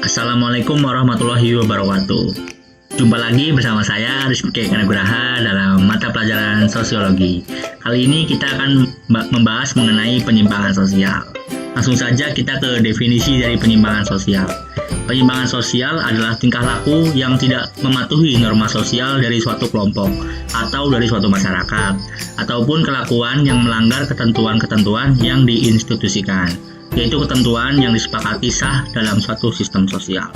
Assalamualaikum warahmatullahi wabarakatuh. Jumpa lagi bersama saya Rizky Kanagraha dalam mata pelajaran sosiologi. Kali ini kita akan membahas mengenai penyimpangan sosial. Langsung saja kita ke definisi dari penyimpangan sosial. Penyimpangan sosial adalah tingkah laku yang tidak mematuhi norma sosial dari suatu kelompok atau dari suatu masyarakat, ataupun kelakuan yang melanggar ketentuan-ketentuan yang diinstitusikan, yaitu ketentuan yang disepakati sah dalam suatu sistem sosial.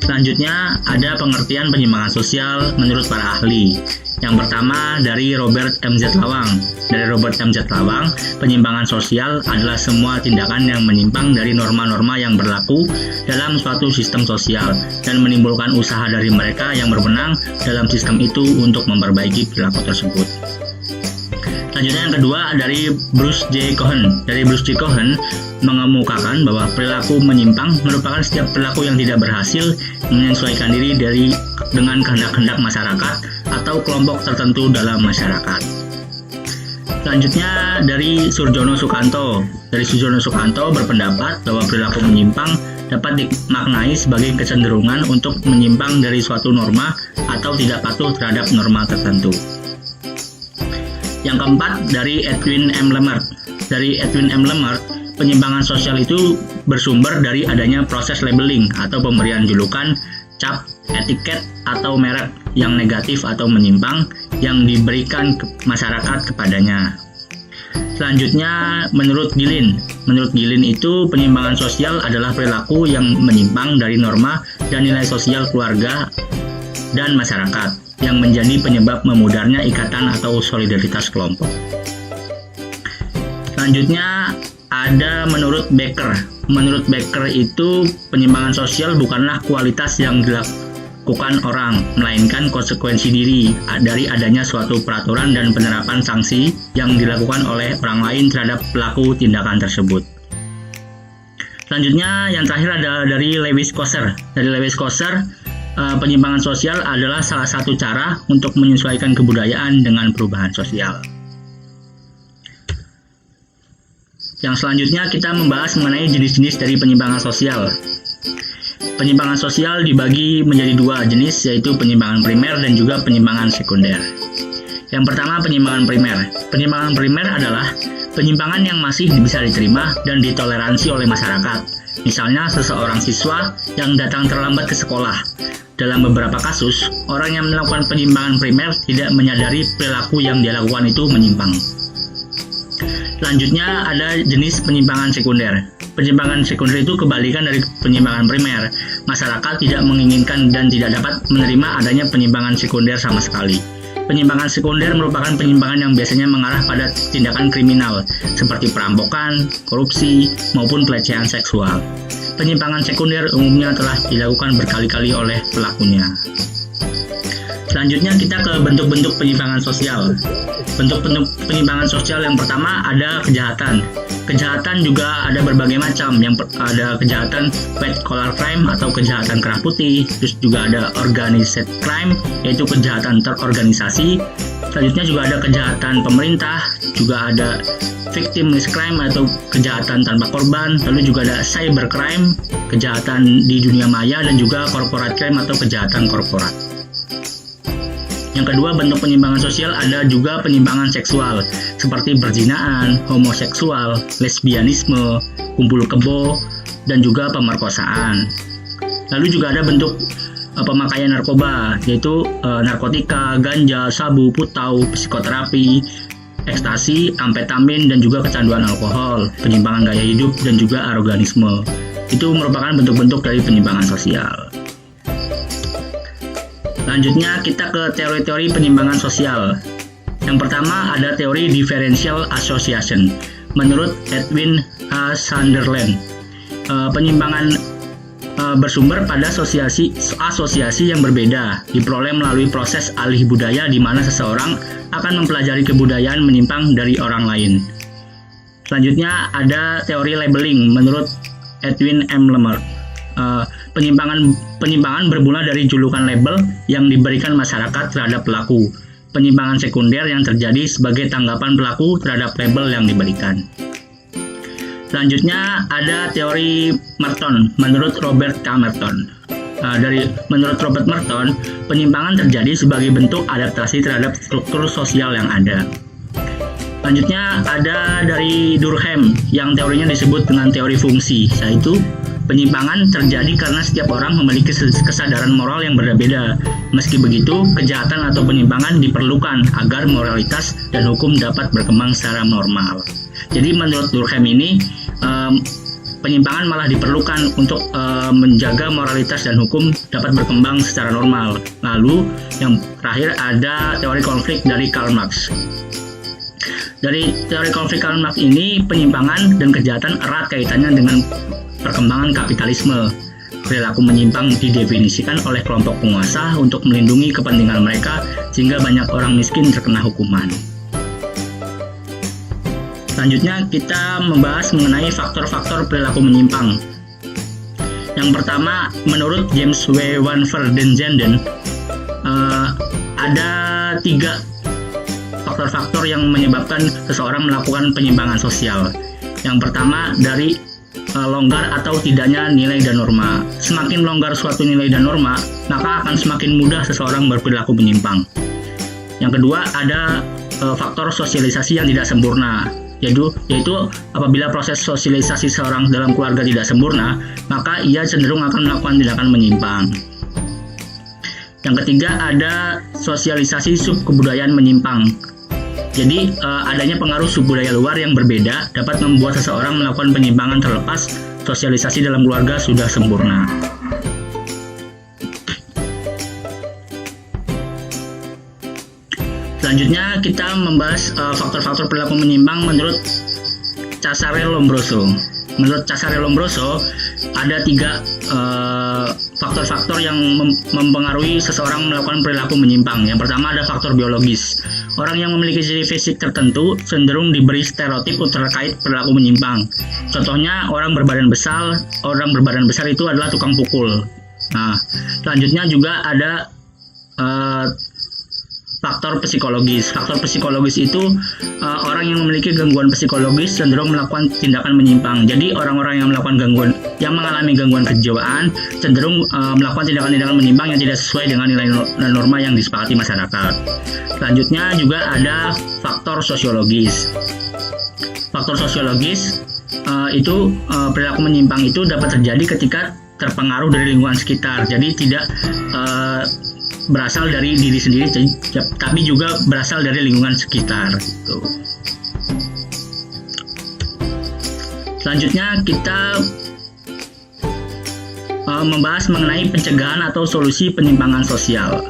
Selanjutnya, ada pengertian penyimpangan sosial menurut para ahli. Yang pertama dari Robert M.Z. Lawang. Dari Robert M.Z. Lawang, penyimpangan sosial adalah semua tindakan yang menyimpang dari norma-norma yang berlaku dalam suatu sistem sosial dan menimbulkan usaha dari mereka yang berwenang dalam sistem itu untuk memperbaiki perilaku tersebut. Selanjutnya yang kedua dari Bruce J. Cohen. Dari Bruce J. Cohen mengemukakan bahwa perilaku menyimpang merupakan setiap perilaku yang tidak berhasil menyesuaikan diri dengan kehendak-kehendak masyarakat atau kelompok tertentu dalam masyarakat. Selanjutnya dari Surjono Sukanto. Dari Surjono Sukanto berpendapat bahwa perilaku menyimpang dapat dimaknai sebagai kecenderungan untuk menyimpang dari suatu norma atau tidak patuh terhadap norma tertentu. Yang keempat dari Edwin M. Lemert. Dari Edwin M. Lemert, penyimpangan sosial itu bersumber dari adanya proses labeling atau pemberian julukan, cap, etiket, atau merek yang negatif atau menyimpang yang diberikan ke masyarakat kepadanya. Selanjutnya, menurut Gilin itu penyimpangan sosial adalah perilaku yang menyimpang dari norma dan nilai sosial keluarga dan masyarakat yang menjadi penyebab memudarnya ikatan atau solidaritas kelompok. Selanjutnya ada menurut Becker. Menurut Becker itu penyimpangan sosial bukanlah kualitas yang dilakukan orang, melainkan konsekuensi diri dari adanya suatu peraturan dan penerapan sanksi yang dilakukan oleh orang lain terhadap pelaku tindakan tersebut. Selanjutnya yang terakhir ada dari Lewis Kosser. Dari Lewis Kosser, penyimpangan sosial adalah salah satu cara untuk menyesuaikan kebudayaan dengan perubahan sosial. Yang selanjutnya kita membahas mengenai jenis-jenis dari penyimpangan sosial. Penyimpangan sosial dibagi menjadi dua jenis, yaitu penyimpangan primer dan juga penyimpangan sekunder. Yang pertama, penyimpangan primer. Penyimpangan primer adalah penyimpangan yang masih bisa diterima dan ditoleransi oleh masyarakat. Misalnya seseorang siswa yang datang terlambat ke sekolah. Dalam beberapa kasus, orang yang melakukan penyimpangan primer tidak menyadari perilaku yang dia lakukan itu menyimpang. Selanjutnya ada jenis penyimpangan sekunder. Penyimpangan sekunder itu kebalikan dari penyimpangan primer. Masyarakat tidak menginginkan dan tidak dapat menerima adanya penyimpangan sekunder sama sekali. Penyimpangan sekunder merupakan penyimpangan yang biasanya mengarah pada tindakan kriminal seperti perampokan, korupsi, maupun pelecehan seksual. Penyimpangan sekunder umumnya telah dilakukan berkali-kali oleh pelakunya. Selanjutnya kita ke bentuk-bentuk penyimpangan sosial. Bentuk-bentuk penyimpangan sosial yang pertama ada kejahatan. Kejahatan juga ada berbagai macam. Ada kejahatan white collar crime atau kejahatan kerah putih. Terus juga ada organized crime, yaitu kejahatan terorganisasi. Selanjutnya juga ada kejahatan pemerintah, juga ada victimless crime atau kejahatan tanpa korban. Lalu juga ada cybercrime, kejahatan di dunia maya, dan juga corporate crime atau kejahatan korporat. Yang kedua, bentuk penyimpangan sosial ada juga penyimpangan seksual seperti perzinahan, homoseksual, lesbianisme, kumpul kebo, dan juga pemerkosaan. Lalu juga ada bentuk pemakaian narkoba, yaitu narkotika, ganja, sabu, putau, psikoterapi, ekstasi, amfetamin, dan juga kecanduan alkohol, penyimpangan gaya hidup, dan juga aroganisme. Itu merupakan bentuk-bentuk dari penyimpangan sosial. Selanjutnya kita ke teori-teori penyimpangan sosial. Yang pertama ada teori differential association. Menurut Edwin A. Sunderland, penyimpangan bersumber pada asosiasi yang berbeda diperoleh melalui proses alih budaya di mana seseorang akan mempelajari kebudayaan menyimpang dari orang lain. Selanjutnya ada teori labeling menurut Edwin M. Lemert. Penyimpangan bermula dari julukan label yang diberikan masyarakat terhadap pelaku. Penyimpangan sekunder yang terjadi sebagai tanggapan pelaku terhadap label yang diberikan. Selanjutnya ada teori Merton menurut Robert K. Merton. Menurut Robert Merton, penyimpangan terjadi sebagai bentuk adaptasi terhadap struktur sosial yang ada. Selanjutnya ada dari Durkheim yang teorinya disebut dengan teori fungsi, yaitu penyimpangan terjadi karena setiap orang memiliki kesadaran moral yang berbeda. Meski begitu, kejahatan atau penyimpangan diperlukan agar moralitas dan hukum dapat berkembang secara normal. Jadi menurut Durkheim ini, penyimpangan malah diperlukan untuk menjaga moralitas dan hukum dapat berkembang secara normal. Lalu yang terakhir ada teori konflik dari Karl Marx. Dari teori konflik Karl Marx ini, penyimpangan dan kejahatan erat kaitannya dengan perkembangan kapitalisme. Perilaku menyimpang didefinisikan oleh kelompok penguasa untuk melindungi kepentingan mereka sehingga banyak orang miskin terkena hukuman. Selanjutnya kita membahas mengenai faktor-faktor perilaku menyimpang. Yang pertama, menurut James W. van Verdenzenden, ada 3 faktor-faktor yang menyebabkan seseorang melakukan penyimpangan sosial. Yang pertama, dari longgar atau tidaknya nilai dan norma. Semakin longgar suatu nilai dan norma, maka akan semakin mudah seseorang berperilaku menyimpang. Yang kedua, ada faktor sosialisasi yang tidak sempurna, yaitu apabila proses sosialisasi seorang dalam keluarga tidak sempurna, maka ia cenderung akan melakukan tindakan menyimpang. Yang ketiga, ada sosialisasi subkebudayaan menyimpang. Jadi adanya pengaruh subbudaya luar yang berbeda dapat membuat seseorang melakukan penyimpangan terlepas sosialisasi dalam keluarga sudah sempurna. Selanjutnya kita membahas faktor-faktor perilaku menyimpang menurut Cesare Lombroso. Menurut Cesare Lombroso, ada 3 faktor-faktor yang mempengaruhi seseorang melakukan perilaku menyimpang. Yang pertama ada faktor biologis. Orang yang memiliki ciri fisik tertentu cenderung diberi stereotip terkait perilaku menyimpang. Contohnya orang berbadan besar itu adalah tukang pukul. Nah, selanjutnya juga ada faktor psikologis. Faktor psikologis itu orang yang memiliki gangguan psikologis cenderung melakukan tindakan menyimpang. Jadi orang-orang yang mengalami gangguan kejiwaan cenderung melakukan tindakan-tindakan menyimpang yang tidak sesuai dengan nilai dan norma yang disepakati masyarakat. Selanjutnya juga ada faktor sosiologis. Faktor sosiologis itu perilaku menyimpang itu dapat terjadi ketika terpengaruh dari lingkungan sekitar. Jadi tidak berasal dari diri sendiri, tapi juga berasal dari lingkungan sekitar. Gitu. Selanjutnya kita membahas mengenai pencegahan atau solusi penyimpangan sosial.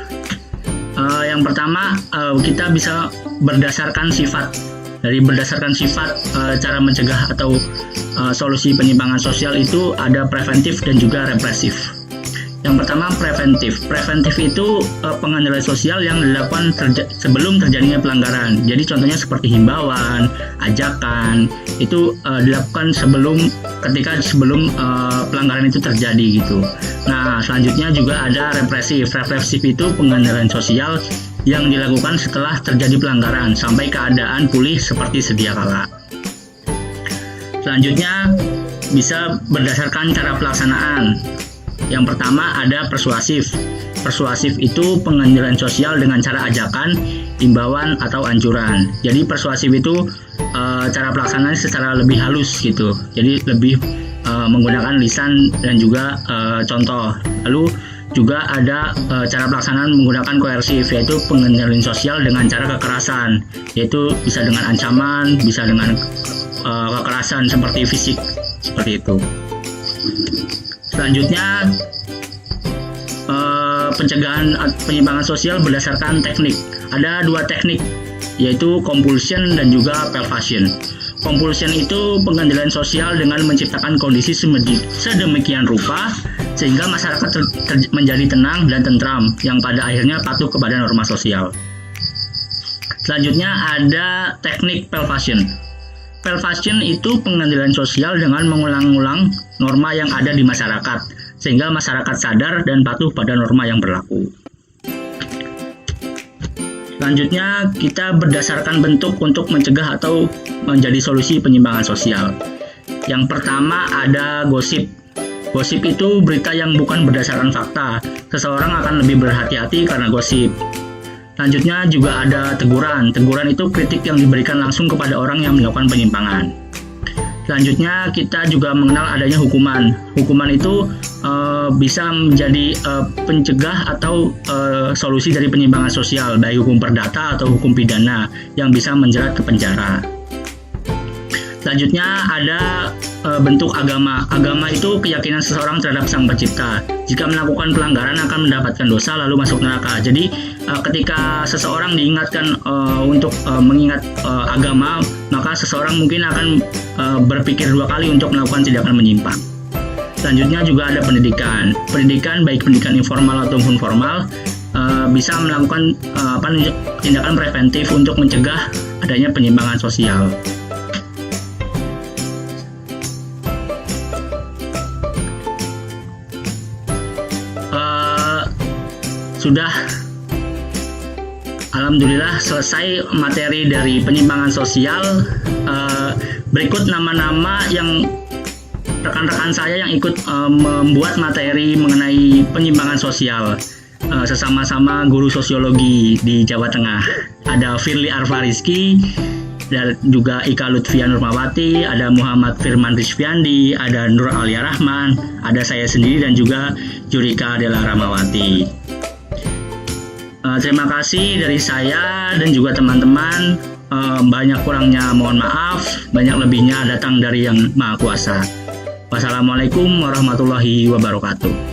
Yang pertama, kita bisa berdasarkan sifat cara mencegah atau solusi penyimpangan sosial itu ada preventif dan juga represif. Yang pertama preventif. Preventif itu pengendalian sosial yang dilakukan sebelum terjadinya pelanggaran. Jadi contohnya seperti himbauan, ajakan itu dilakukan sebelum pelanggaran itu terjadi gitu. Nah, selanjutnya juga ada represif. Represif itu pengendalian sosial yang dilakukan setelah terjadi pelanggaran sampai keadaan pulih seperti sedia kala. Selanjutnya bisa berdasarkan cara pelaksanaan. Yang pertama ada persuasif. Persuasif itu pengendalian sosial dengan cara ajakan, imbauan atau anjuran. Jadi persuasif itu cara pelaksanaan secara lebih halus gitu. Jadi lebih menggunakan lisan dan juga contoh. Lalu juga ada cara pelaksanaan menggunakan koersif, yaitu pengendalian sosial dengan cara kekerasan, yaitu bisa dengan ancaman, bisa dengan kekerasan seperti fisik, seperti itu. Selanjutnya pencegahan penyimpangan sosial berdasarkan teknik. Ada 2 teknik, yaitu compulsion dan juga pervasion. Compulsion itu pengendalian sosial dengan menciptakan kondisi sedemikian rupa sehingga masyarakat menjadi tenang dan tentram yang pada akhirnya patuh kepada norma sosial. Selanjutnya ada teknik pervasion. Pervasion itu pengendalian sosial dengan mengulang-ulang norma yang ada di masyarakat sehingga masyarakat sadar dan patuh pada norma yang berlaku. Selanjutnya kita berdasarkan bentuk untuk mencegah atau menjadi solusi penyimpangan sosial. Yang pertama ada gosip. Gosip itu berita yang bukan berdasarkan fakta. Seseorang akan lebih berhati-hati karena gosip. Selanjutnya juga ada teguran. Teguran itu kritik yang diberikan langsung kepada orang yang melakukan penyimpangan. Selanjutnya kita juga mengenal adanya hukuman. Hukuman itu bisa menjadi pencegah atau solusi dari penyimpangan sosial, baik hukum perdata atau hukum pidana yang bisa menjerat ke penjara. Selanjutnya ada bentuk agama. Agama itu keyakinan seseorang terhadap Sang Pencipta. Jika melakukan pelanggaran akan mendapatkan dosa lalu masuk neraka. Jadi ketika seseorang diingatkan untuk mengingat agama, maka seseorang mungkin akan berpikir dua kali untuk melakukan tindakan menyimpang. Selanjutnya juga ada pendidikan. Pendidikan baik pendidikan informal ataupun formal bisa melakukan tindakan preventif untuk mencegah adanya penyimpangan sosial. Sudah, alhamdulillah selesai materi dari penyimpangan sosial. Berikut nama-nama yang rekan-rekan saya yang ikut membuat materi mengenai penyimpangan sosial, sesama-sama guru sosiologi di Jawa Tengah. Ada Firly Arfariski, dan juga Ika Lutfia Nurmawati, ada Muhammad Firman Rizfiandi, ada Nur Alia Rahman, ada saya sendiri dan juga Jurika Della Ramawati. Terima kasih dari saya dan juga teman-teman. Banyak kurangnya mohon maaf, banyak lebihnya datang dari Yang Maha Kuasa. Wassalamualaikum warahmatullahi wabarakatuh.